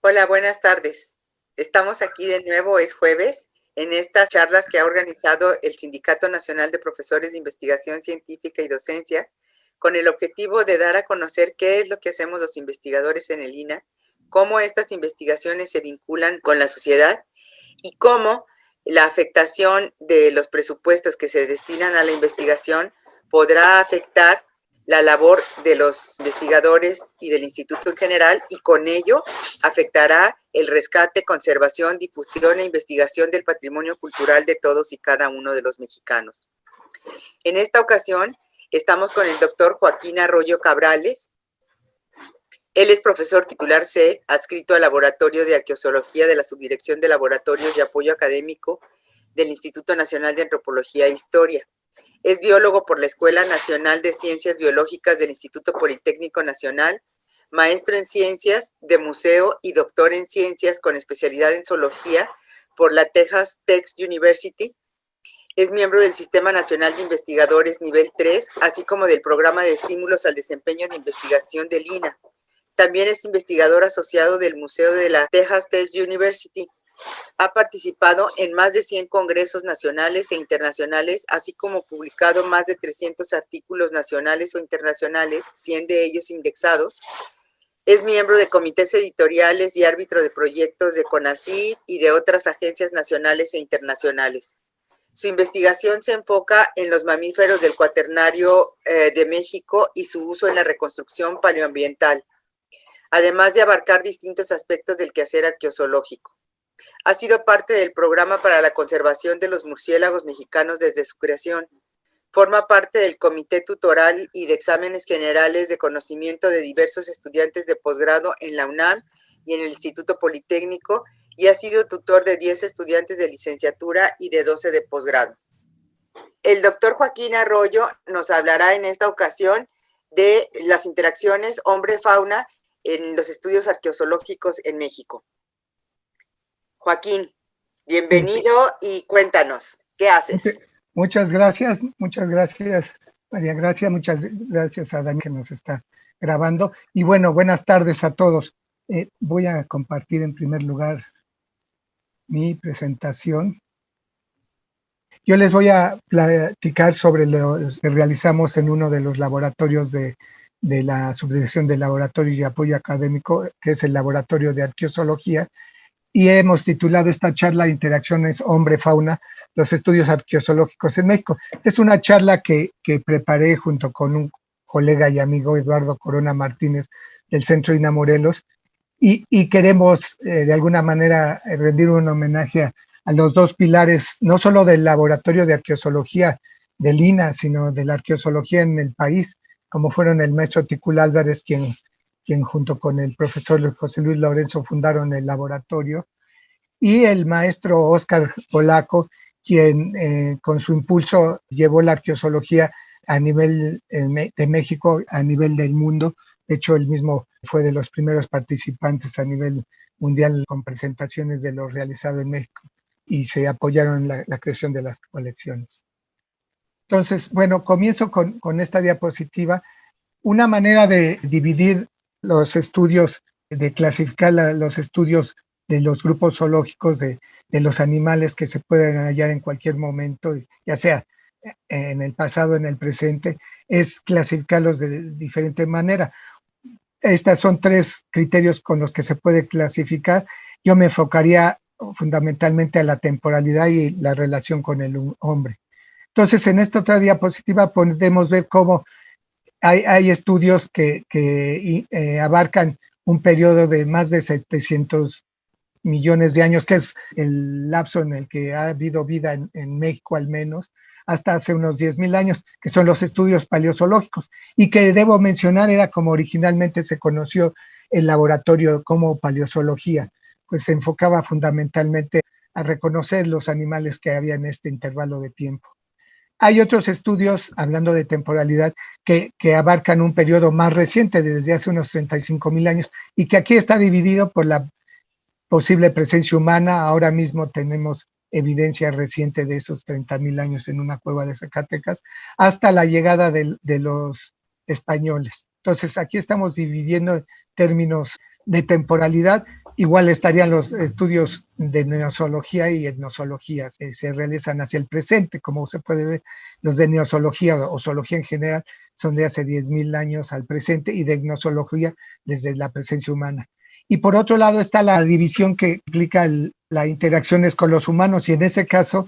Hola, buenas tardes. Estamos aquí de nuevo, es jueves, en estas charlas que ha organizado el Sindicato Nacional de Profesores de Investigación Científica y Docencia, con el objetivo de dar a conocer qué es lo que hacemos los investigadores en el INAH, cómo estas investigaciones se vinculan con la sociedad y cómo la afectación de los presupuestos que se destinan a la investigación podrá afectar la labor de los investigadores y del instituto en general, y con ello afectará el rescate, conservación, difusión e investigación del patrimonio cultural de todos y cada uno de los mexicanos. En esta ocasión estamos con el doctor Joaquín Arroyo Cabrales. Él es profesor titular C, adscrito al Laboratorio de Arqueozoología de la Subdirección de Laboratorios y Apoyo Académico del Instituto Nacional de Antropología e Historia. Es biólogo por la Escuela Nacional de Ciencias Biológicas del Instituto Politécnico Nacional, maestro en Ciencias de Museo y doctor en Ciencias con especialidad en Zoología por la Texas Tech University. Es miembro del Sistema Nacional de Investigadores Nivel 3, así como del Programa de Estímulos al Desempeño de Investigación del INAH. También es investigador asociado del Museo de la Texas Tech University. Ha participado en más de 100 congresos nacionales e internacionales, así como publicado más de 300 artículos nacionales o internacionales, 100 de ellos indexados. Es miembro de comités editoriales y árbitro de proyectos de CONACYT y de otras agencias nacionales e internacionales. Su investigación se enfoca en los mamíferos del Cuaternario de México y su uso en la reconstrucción paleoambiental, además de abarcar distintos aspectos del quehacer arqueozoológico. Ha sido parte del Programa para la Conservación de los Murciélagos Mexicanos desde su creación. Forma parte del Comité Tutoral y de Exámenes Generales de Conocimiento de diversos estudiantes de posgrado en la UNAM y en el Instituto Politécnico, y ha sido tutor de 10 estudiantes de licenciatura y de 12 de posgrado. El doctor Joaquín Arroyo nos hablará en esta ocasión de las interacciones hombre-fauna en los estudios arqueozoológicos en México. Joaquín, bienvenido y cuéntanos, ¿qué haces? Muchas gracias, María Gracia, muchas gracias a Dani que nos está grabando. Y bueno, buenas tardes a todos. Voy a compartir en primer lugar mi presentación. Yo les voy a platicar sobre lo que realizamos en uno de los laboratorios de la Subdirección de Laboratorios y Apoyo Académico, que es el Laboratorio de Arqueozoología, y hemos titulado esta charla Interacciones Hombre-Fauna, los estudios arqueozoológicos en México. Es una charla que preparé junto con un colega y amigo, Eduardo Corona Martínez, del Centro INAH Morelos, y queremos de alguna manera rendir un homenaje a los dos pilares, no solo del Laboratorio de Arqueozoología del INAH, sino de la arqueozoología en el país, como fueron el maestro Ticul Álvarez, quien junto con el profesor José Luis Lorenzo fundaron el laboratorio, y el maestro Óscar Polaco, quien con su impulso llevó la arqueozoología a nivel de México, a nivel del mundo. De hecho, él mismo fue de los primeros participantes a nivel mundial con presentaciones de lo realizado en México y se apoyaron en la creación de las colecciones. Entonces, bueno, comienzo con esta diapositiva. Una manera de dividir los estudios, de clasificar los estudios de los grupos zoológicos de los animales que se pueden hallar en cualquier momento, ya sea en el pasado, en el presente, es clasificarlos de diferente manera. Estas son tres criterios con los que se puede clasificar. Yo me enfocaría fundamentalmente a la temporalidad y la relación con el hombre. Entonces, en esta otra diapositiva podemos ver cómo hay estudios que abarcan un periodo de más de 700 millones de años, que es el lapso en el que ha habido vida en México al menos, hasta hace unos 10,000 años, que son los estudios paleozoológicos, y que debo mencionar era como originalmente se conoció el laboratorio como paleozoología, pues se enfocaba fundamentalmente a reconocer los animales que había en este intervalo de tiempo. Hay otros estudios, hablando de temporalidad, que abarcan un periodo más reciente, desde hace unos 35,000 años, y que aquí está dividido por la posible presencia humana. Ahora mismo tenemos evidencia reciente de esos 30,000 años en una cueva de Zacatecas, hasta la llegada de los españoles. Entonces, aquí estamos dividiendo en términos de temporalidad Igual estarían los estudios de neozoología y etnozoología, se realizan hacia el presente, como se puede ver, los de neozoología o zoología en general son de hace 10.000 años al presente y de etnozoología desde la presencia humana. Y por otro lado está la división que implica las interacciones con los humanos y en ese caso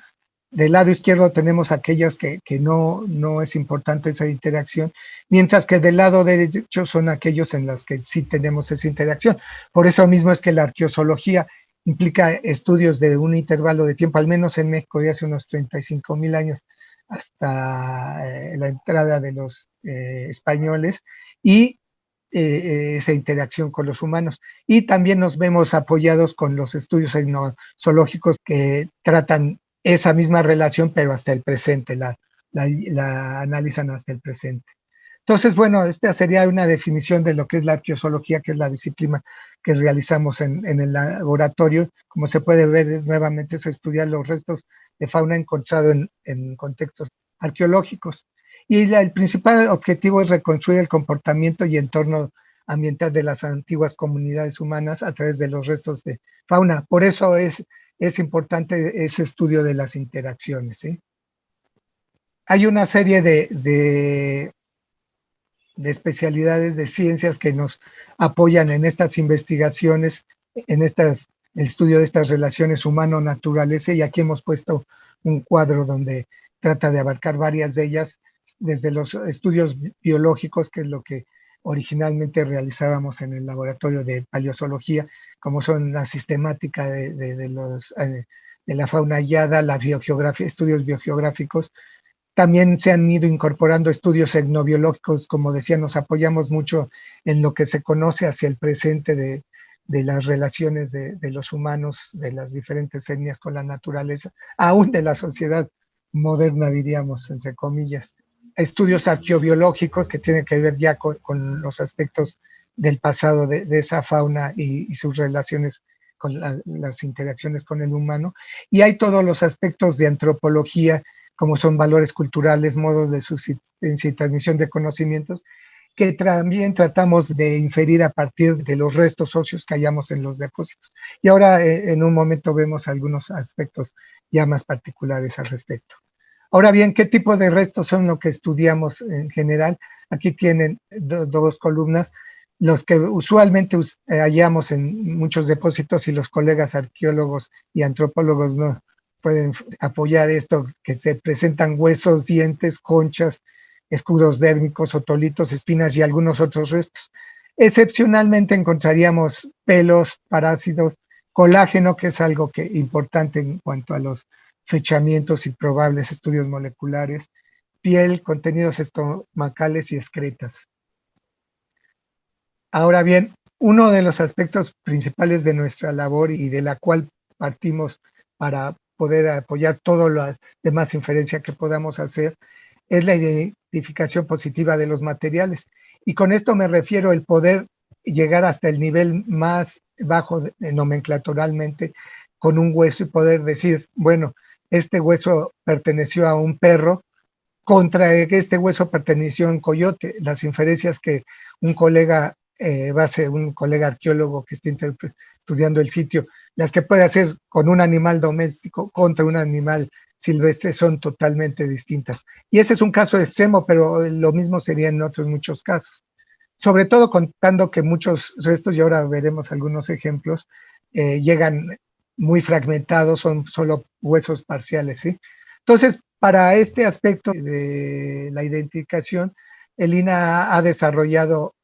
del lado izquierdo tenemos aquellas que no es importante esa interacción, mientras que del lado derecho son aquellos en los que sí tenemos esa interacción. Por eso mismo es que la arqueozoología implica estudios de un intervalo de tiempo, al menos en México de hace unos 35.000 años, hasta la entrada de los españoles, y esa interacción con los humanos. Y también nos vemos apoyados con los estudios etnozoológicos que tratan esa misma relación, pero hasta el presente, la analizan hasta el presente. Entonces, bueno, esta sería una definición de lo que es la arqueozoología, que es la disciplina que realizamos en el laboratorio. Como se puede ver, nuevamente es estudiar los restos de fauna encontrados en contextos arqueológicos. Y el principal objetivo es reconstruir el comportamiento y entorno ambiental de las antiguas comunidades humanas a través de los restos de fauna. Por eso es importante ese estudio de las interacciones, ¿sí? Hay una serie de especialidades de ciencias que nos apoyan en estas investigaciones, en el estudio de estas relaciones humano-naturaleza, y aquí hemos puesto un cuadro donde trata de abarcar varias de ellas, desde los estudios biológicos, que es lo que originalmente realizábamos en el laboratorio de paleozoología, como son la sistemática de la fauna hallada, la biogeografía, estudios biogeográficos. También se han ido incorporando estudios etnobiológicos, como decía, nos apoyamos mucho en lo que se conoce hacia el presente de las relaciones de los humanos, de las diferentes etnias con la naturaleza, aún de la sociedad moderna, diríamos, entre comillas. Estudios arqueobiológicos que tienen que ver ya con los aspectos del pasado de esa fauna y sus relaciones con las interacciones con el humano. Y hay todos los aspectos de antropología, como son valores culturales, modos de subsistencia y transmisión de conocimientos, que también tratamos de inferir a partir de los restos óseos que hallamos en los depósitos. Y ahora en un momento vemos algunos aspectos ya más particulares al respecto. Ahora bien, ¿qué tipo de restos son lo que estudiamos en general? Aquí tienen dos columnas, los que usualmente hallamos en muchos depósitos y los colegas arqueólogos y antropólogos no pueden apoyar esto, que se presentan huesos, dientes, conchas, escudos dérmicos, otolitos, espinas y algunos otros restos. Excepcionalmente encontraríamos pelos, parásitos, colágeno, que es algo importante en cuanto a los fechamientos y probables estudios moleculares, piel, contenidos estomacales y excretas. Ahora bien, uno de los aspectos principales de nuestra labor y de la cual partimos para poder apoyar toda la demás inferencia que podamos hacer es la identificación positiva de los materiales. Y con esto me refiero el poder llegar hasta el nivel más bajo nomenclaturalmente con un hueso y poder decir, bueno, este hueso perteneció a un perro contra que este hueso perteneció a un coyote. Las inferencias que un colega un colega arqueólogo que esté estudiando el sitio, las que puede hacer con un animal doméstico contra un animal silvestre son totalmente distintas. Y ese es un caso extremo, pero lo mismo sería en otros muchos casos. Sobre todo contando que muchos restos, y ahora veremos algunos ejemplos, llegan muy fragmentados, son solo huesos parciales, ¿sí? Entonces, para este aspecto de la identificación, el INAH ha desarrollado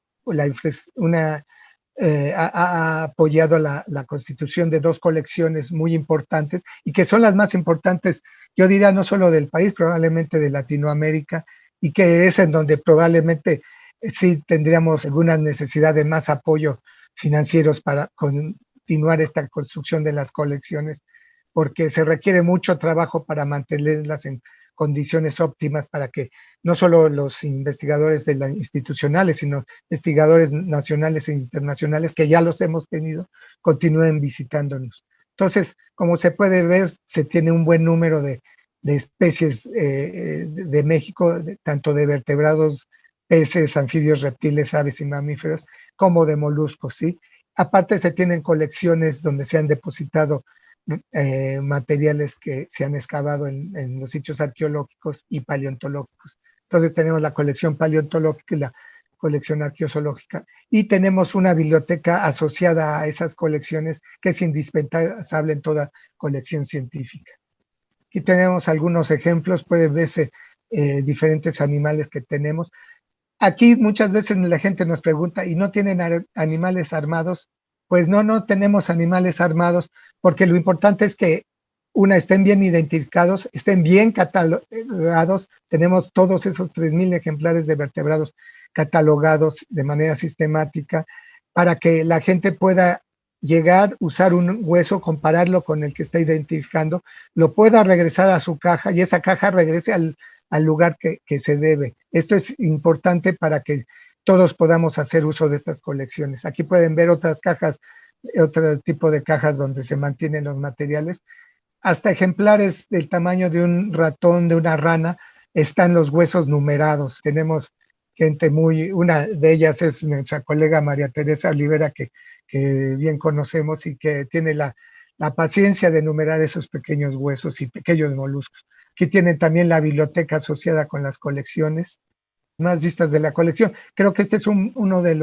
ha apoyado la constitución de dos colecciones muy importantes y que son las más importantes, yo diría, no solo del país, probablemente de Latinoamérica, y que es en donde probablemente sí tendríamos alguna necesidad de más apoyo financieros para continuar esta construcción de las colecciones, porque se requiere mucho trabajo para mantenerlas en condiciones óptimas para que no solo los investigadores de las institucionales, sino investigadores nacionales e internacionales, que ya los hemos tenido, continúen visitándonos. Entonces, como se puede ver, se tiene un buen número de especies de México, tanto de vertebrados, peces, anfibios, reptiles, aves y mamíferos, como de moluscos, ¿sí? Aparte se tienen colecciones donde se han depositado materiales que se han excavado en los sitios arqueológicos y paleontológicos. Entonces tenemos la colección paleontológica y la colección arqueológica, y tenemos una biblioteca asociada a esas colecciones que es indispensable en toda colección científica. Aquí tenemos algunos ejemplos, puede verse diferentes animales que tenemos. Aquí muchas veces la gente nos pregunta, ¿y no tienen animales armados? Pues no tenemos animales armados, porque lo importante es que estén bien identificados, estén bien catalogados. Tenemos todos esos 3,000 ejemplares de vertebrados catalogados de manera sistemática para que la gente pueda llegar, usar un hueso, compararlo con el que está identificando, lo pueda regresar a su caja y esa caja regrese al lugar que se debe. Esto es importante para que todos podamos hacer uso de estas colecciones. Aquí pueden ver otras cajas, otro tipo de cajas donde se mantienen los materiales. Hasta ejemplares del tamaño de un ratón, de una rana, están los huesos numerados. Tenemos gente una de ellas es nuestra colega María Teresa Olivera, que bien conocemos y que tiene la paciencia de numerar esos pequeños huesos y pequeños moluscos. Aquí tienen también la biblioteca asociada con las colecciones más vistas de la colección. Creo que este es uno de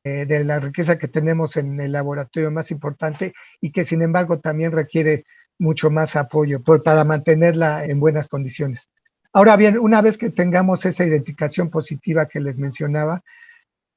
de la riqueza que tenemos en el laboratorio más importante y que sin embargo también requiere mucho más apoyo para mantenerla en buenas condiciones. Ahora bien, una vez que tengamos esa identificación positiva que les mencionaba,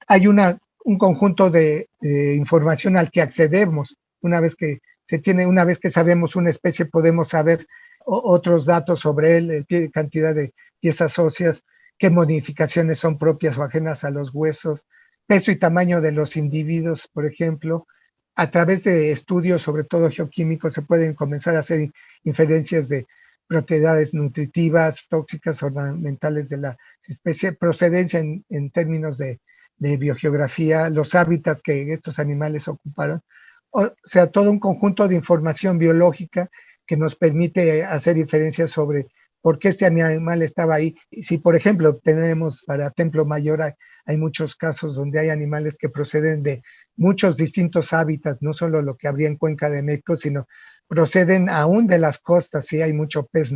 hay un conjunto de información al que accedemos. Una vez que sabemos una especie, podemos saber otros datos sobre él, cantidad de piezas óseas, qué modificaciones son propias o ajenas a los huesos, peso y tamaño de los individuos, por ejemplo. A través de estudios, sobre todo geoquímicos, se pueden comenzar a hacer inferencias de propiedades nutritivas, tóxicas, ornamentales de la especie, procedencia en términos de biogeografía, los hábitats que estos animales ocuparon. O sea, todo un conjunto de información biológica que nos permite hacer inferencias sobre por qué este animal estaba ahí. Si, por ejemplo, tenemos para Templo Mayor, hay muchos casos donde hay animales que proceden de muchos distintos hábitats, no solo lo que habría en Cuenca de México, sino proceden aún de las costas, sí hay mucho pez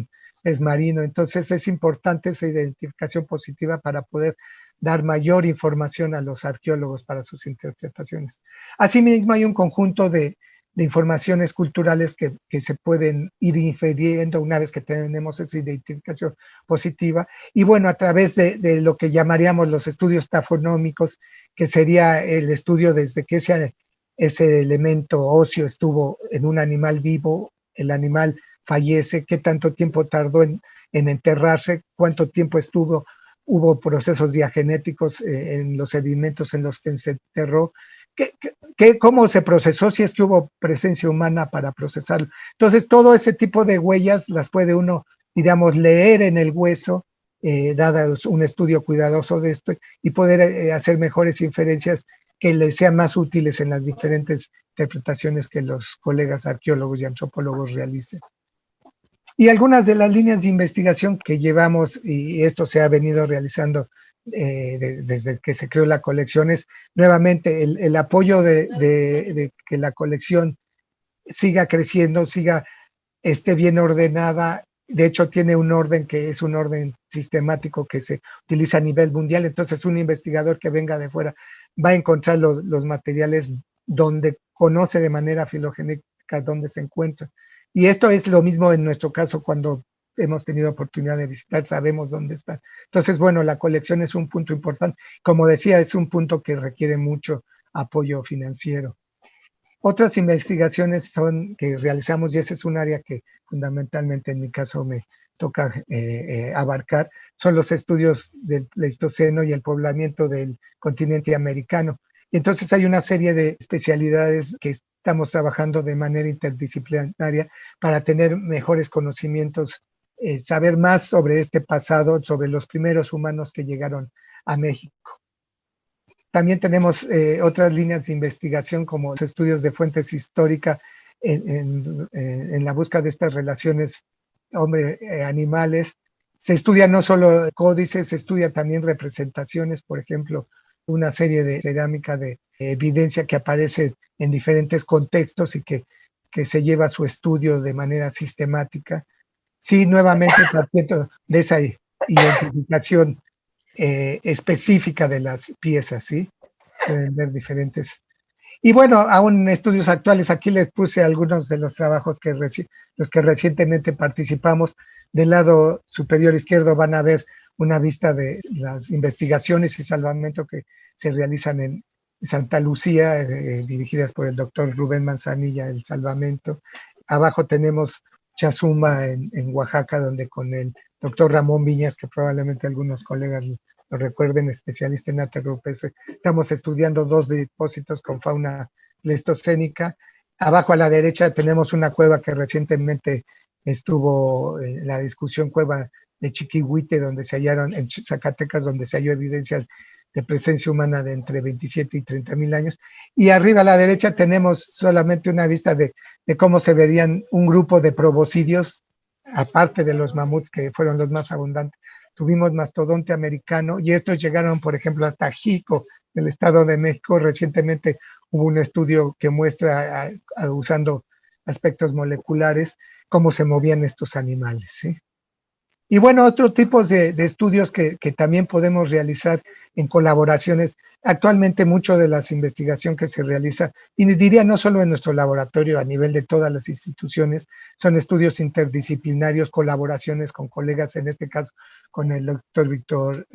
marino. Entonces es importante esa identificación positiva para poder dar mayor información a los arqueólogos para sus interpretaciones. Asimismo, hay un conjunto de informaciones culturales que se pueden ir infiriendo una vez que tenemos esa identificación positiva. Y bueno, a través de lo que llamaríamos los estudios tafonómicos, que sería el estudio desde que ese elemento óseo estuvo en un animal vivo, el animal fallece, qué tanto tiempo tardó en enterrarse, cuánto tiempo hubo procesos diagenéticos en los sedimentos en los que se enterró, cómo se procesó, si es que hubo presencia humana para procesarlo. Entonces, todo ese tipo de huellas las puede uno, digamos, leer en el hueso, dado un estudio cuidadoso de esto, y poder hacer mejores inferencias que les sean más útiles en las diferentes interpretaciones que los colegas arqueólogos y antropólogos realicen. Y algunas de las líneas de investigación que llevamos, y esto se ha venido realizando desde que se creó la colección, es nuevamente el apoyo de que la colección siga creciendo, esté bien ordenada. De hecho, tiene un orden que es un orden sistemático que se utiliza a nivel mundial. Entonces, un investigador que venga de fuera va a encontrar los materiales donde conoce de manera filogenética dónde se encuentran. Y esto es lo mismo en nuestro caso cuando hemos tenido oportunidad de visitar, sabemos dónde están. Entonces, bueno, la colección es un punto importante. Como decía, es un punto que requiere mucho apoyo financiero. Otras investigaciones que realizamos, y ese es un área que fundamentalmente en mi caso me toca abarcar, son los estudios del Pleistoceno y el poblamiento del continente americano. Entonces hay una serie de especialidades que estamos trabajando de manera interdisciplinaria para tener mejores conocimientos, saber más sobre este pasado, sobre los primeros humanos que llegaron a México. También tenemos otras líneas de investigación como los estudios de fuentes históricas en la búsqueda de estas relaciones hombre-animales. Se estudia no solo códices, se estudia también representaciones, por ejemplo, una serie de cerámica de evidencia que aparece en diferentes contextos y que se lleva su estudio de manera sistemática. Sí, nuevamente partiendo de esa identificación específica de las piezas, ¿sí? Pueden ver diferentes. Y bueno, aún estudios actuales, aquí les puse algunos de los trabajos los que recientemente participamos. Del lado superior izquierdo van a ver una vista de las investigaciones y salvamento que se realizan en Santa Lucía, dirigidas por el doctor Rubén Manzanilla, el salvamento. Abajo tenemos Chazuma en Oaxaca, donde con el doctor Ramón Viñas, que probablemente algunos colegas lo recuerden, especialista en arte rupestre. Estamos estudiando 2 depósitos con fauna pleistocénica. Abajo a la derecha tenemos una cueva que recientemente estuvo en la discusión, cueva de Chiquihuite, donde se hallaron, en Zacatecas, donde se halló evidencia de presencia humana de entre 27 y 30,000 años. Y arriba a la derecha tenemos solamente una vista de cómo se verían un grupo de proboscidios, aparte de los mamuts que fueron los más abundantes. Tuvimos mastodonte americano y estos llegaron, por ejemplo, hasta Jico, del Estado de México. Recientemente hubo un estudio que muestra, usando aspectos moleculares, cómo se movían estos animales, ¿sí? Y bueno, otro tipo de estudios que también podemos realizar en colaboraciones. Actualmente mucho de las investigaciones que se realiza, y diría no solo en nuestro laboratorio, a nivel de todas las instituciones, son estudios interdisciplinarios, colaboraciones con colegas, en este caso con el doctor Víctor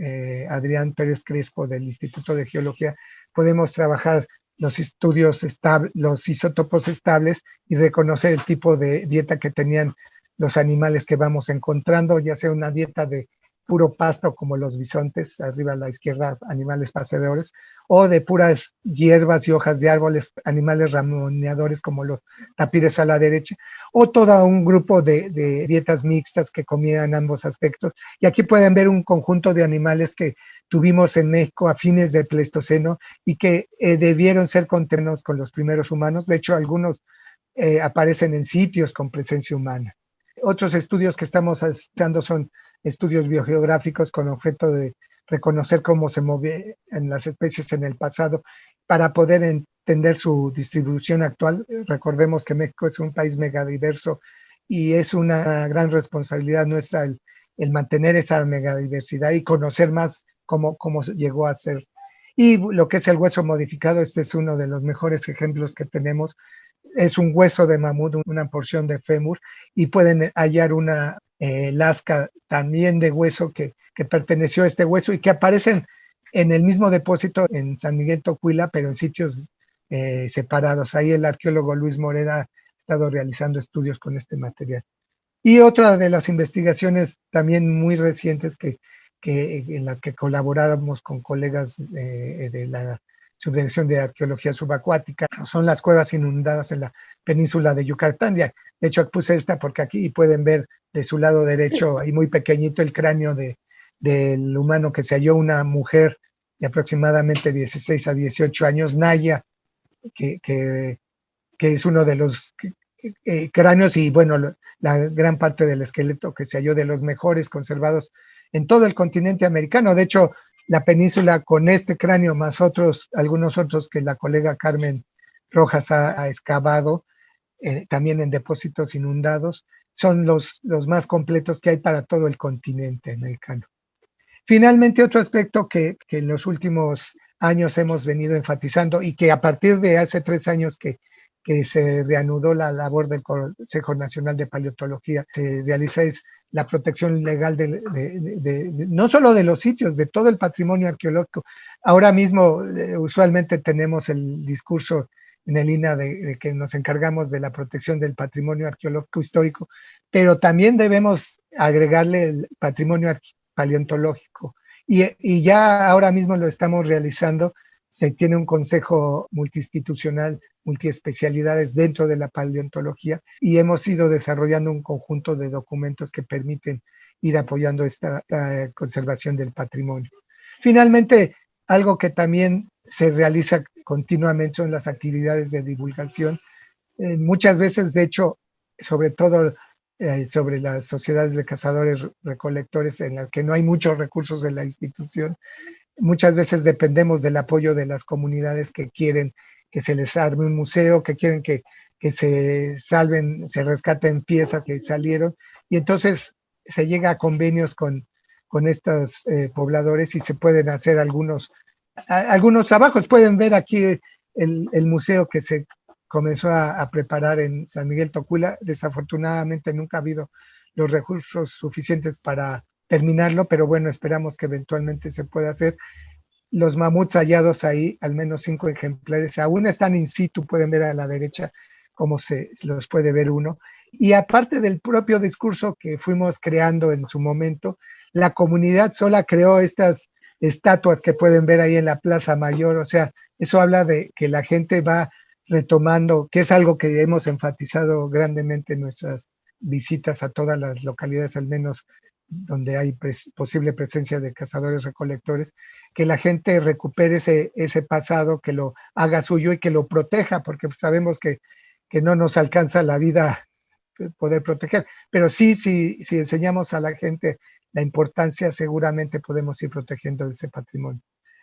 Adrián Pérez Crespo del Instituto de Geología. Podemos trabajar los estudios estables, los isótopos estables y reconocer el tipo de dieta que tenían los animales que vamos encontrando, ya sea una dieta de puro pasto como los bisontes, arriba a la izquierda, animales paseadores, o de puras hierbas y hojas de árboles, animales ramoneadores como los tapires a la derecha, o todo un grupo de dietas mixtas que comían ambos aspectos. Y aquí pueden ver un conjunto de animales que tuvimos en México a fines del Pleistoceno y que debieron ser contemplados con los primeros humanos. De hecho, algunos aparecen en sitios con presencia humana. Otros estudios que estamos haciendo son estudios biogeográficos con objeto de reconocer cómo se movían las especies en el pasado para poder entender su distribución actual. Recordemos que México es un país megadiverso y es una gran responsabilidad nuestra el mantener esa megadiversidad y conocer más cómo llegó a ser. Y lo que es el hueso modificado, este es uno de los mejores ejemplos que tenemos. Es un hueso de mamut, una porción de fémur, y pueden hallar una lasca también de hueso que perteneció a este hueso y que aparecen en el mismo depósito en San Miguel Tocuila, pero en sitios separados. Ahí el arqueólogo Luis Morera ha estado realizando estudios con este material. Y otra de las investigaciones también muy recientes en las que colaboramos con colegas de la Subdirección de Arqueología Subacuática son las cuevas inundadas en la península de Yucatán. De hecho, puse esta porque aquí pueden ver de su lado derecho, ahí muy pequeñito, el cráneo del humano que se halló, una mujer de aproximadamente 16 a 18 años, Naya, que es uno de los cráneos y bueno, la gran parte del esqueleto que se halló, de los mejores conservados en todo el continente americano. De hecho, la península con este cráneo más algunos otros que la colega Carmen Rojas ha excavado, también en depósitos inundados, son los más completos que hay para todo el continente americano. Finalmente, otro aspecto que en los últimos años hemos venido enfatizando y que a partir de hace 3 años que se reanudó la labor del Consejo Nacional de Paleontología, se realiza es la protección legal no solo de los sitios, de todo el patrimonio arqueológico. Ahora mismo, usualmente tenemos el discurso en el INAH de que nos encargamos de la protección del patrimonio arqueológico histórico, pero también debemos agregarle el patrimonio paleontológico. Y ya ahora mismo lo estamos realizando. Se tiene un consejo multiinstitucional, multiespecialidades dentro de la paleontología y hemos ido desarrollando un conjunto de documentos que permiten ir apoyando esta conservación del patrimonio. Finalmente, algo que también se realiza continuamente son las actividades de divulgación. Muchas veces, de hecho, sobre todo sobre las sociedades de cazadores recolectores en las que no hay muchos recursos de la institución, muchas veces dependemos del apoyo de las comunidades que quieren que se les arme un museo, que quieren que se salven, se rescaten piezas que salieron, y entonces se llega a convenios con estos pobladores y se pueden hacer algunos trabajos. Pueden ver aquí el museo que se comenzó a preparar en San Miguel Tocula. Desafortunadamente nunca ha habido los recursos suficientes para terminarlo, pero bueno, esperamos que eventualmente se pueda hacer. Los mamuts hallados ahí, al menos 5 ejemplares, aún están in situ, pueden ver a la derecha cómo se los puede ver uno. Y aparte del propio discurso que fuimos creando en su momento, la comunidad sola creó estas estatuas que pueden ver ahí en la Plaza Mayor. O sea, eso habla de que la gente va retomando, que es algo que hemos enfatizado grandemente en nuestras visitas a todas las localidades, al menos donde hay posible presencia de cazadores recolectores, que la gente recupere ese pasado, que lo haga suyo y que lo proteja, porque sabemos que no nos alcanza la vida poder proteger, pero sí, si enseñamos a la gente la importancia, seguramente podemos ir protegiendo ese patrimonio.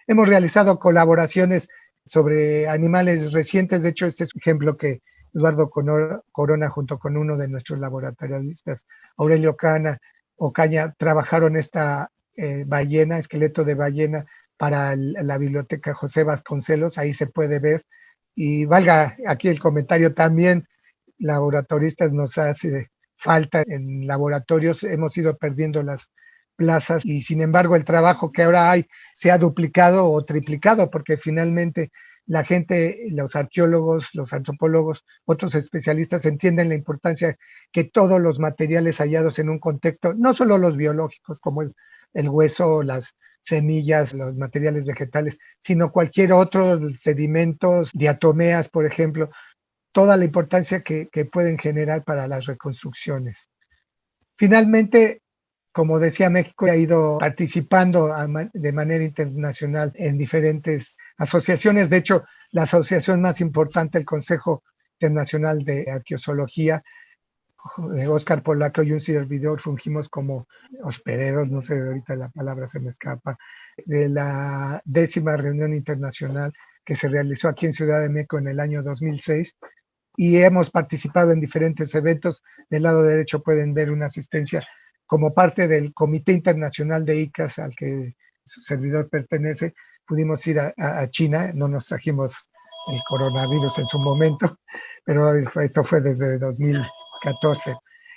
Hemos realizado colaboraciones sobre animales recientes. De hecho, este es un ejemplo que Eduardo Corona, junto con uno de nuestros laboratorialistas, Aurelio Ocaña, trabajaron esta ballena, esqueleto de ballena, para la biblioteca José Vasconcelos. Ahí se puede ver. Y valga aquí el comentario también, laboratoristas nos hace falta en laboratorios, hemos ido perdiendo las plazas y sin embargo el trabajo que ahora hay se ha duplicado o triplicado, porque finalmente la gente, los arqueólogos, los antropólogos, otros especialistas entienden la importancia que todos los materiales hallados en un contexto, no solo los biológicos como es el hueso, las semillas, los materiales vegetales, sino cualquier otro, sedimentos, diatomeas, por ejemplo, toda la importancia que pueden generar para las reconstrucciones. Finalmente, como decía, México ha ido participando de manera internacional en diferentes asociaciones. De hecho, la asociación más importante, el Consejo Internacional de Arqueología, Oscar Polaco y un servidor fungimos como hospederos, no sé, ahorita la palabra se me escapa, de la 10ª reunión internacional que se realizó aquí en Ciudad de México en el año 2006, y hemos participado en diferentes eventos. Del lado derecho pueden ver una asistencia como parte del Comité Internacional de ICAS al que su servidor pertenece. Pudimos ir a China, no nos trajimos el coronavirus en su momento, pero esto fue desde 2014.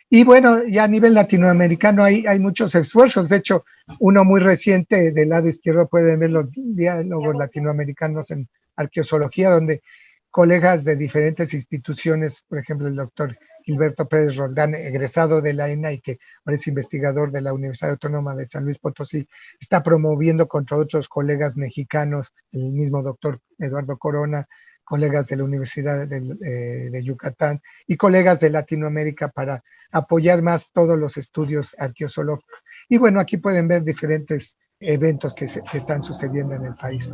Y bueno, ya a nivel latinoamericano hay muchos esfuerzos. De hecho, uno muy reciente del lado izquierdo pueden ver los diálogos latinoamericanos en arqueología, donde colegas de diferentes instituciones, por ejemplo, el doctor Gilberto Pérez Roldán, egresado de la ENA y que ahora es investigador de la Universidad Autónoma de San Luis Potosí, está promoviendo contra otros colegas mexicanos, el mismo doctor Eduardo Corona, colegas de la Universidad de Yucatán y colegas de Latinoamérica para apoyar más todos los estudios arqueológicos. Y bueno, aquí pueden ver diferentes eventos que están sucediendo en el país.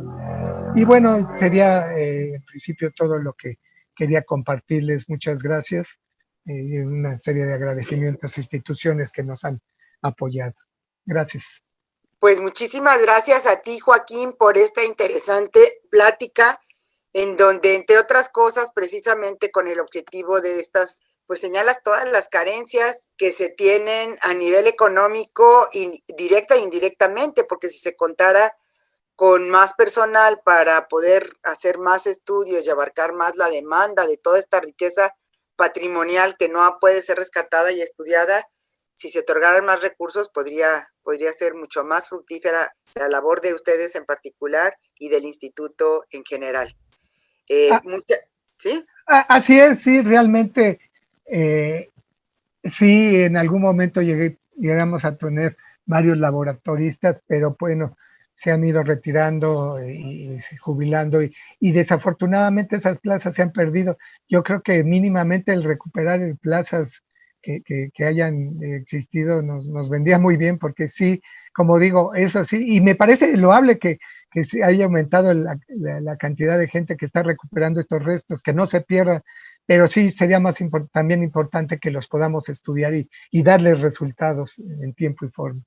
Y bueno, sería en principio todo lo que quería compartirles. Muchas gracias y una serie de agradecimientos a instituciones que nos han apoyado. Gracias. Pues muchísimas gracias a ti, Joaquín, por esta interesante plática en donde, entre otras cosas, precisamente con el objetivo de estas, pues señalas todas las carencias que se tienen a nivel económico, directa e indirectamente, porque si se contara con más personal para poder hacer más estudios y abarcar más la demanda de toda esta riqueza patrimonial que no puede ser rescatada y estudiada, si se otorgaran más recursos podría ser mucho más fructífera la labor de ustedes en particular y del instituto en general. ¿Sí? Así es, sí, realmente, sí, en algún momento llegamos a tener varios laboratoristas, pero bueno, se han ido retirando y jubilando y desafortunadamente esas plazas se han perdido. Yo creo que mínimamente el recuperar plazas que hayan existido nos vendría muy bien, porque sí, como digo, eso sí, y me parece loable que se haya aumentado la cantidad de gente que está recuperando estos restos, que no se pierdan, pero sí sería también importante que los podamos estudiar y darles resultados en tiempo y forma.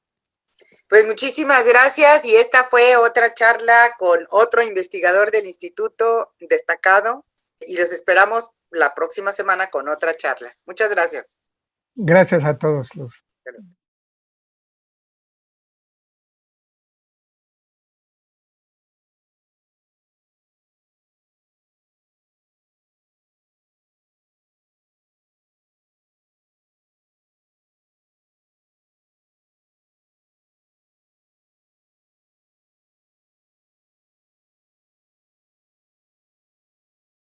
Pues muchísimas gracias y esta fue otra charla con otro investigador del instituto destacado y los esperamos la próxima semana con otra charla. Muchas gracias. Gracias a todos los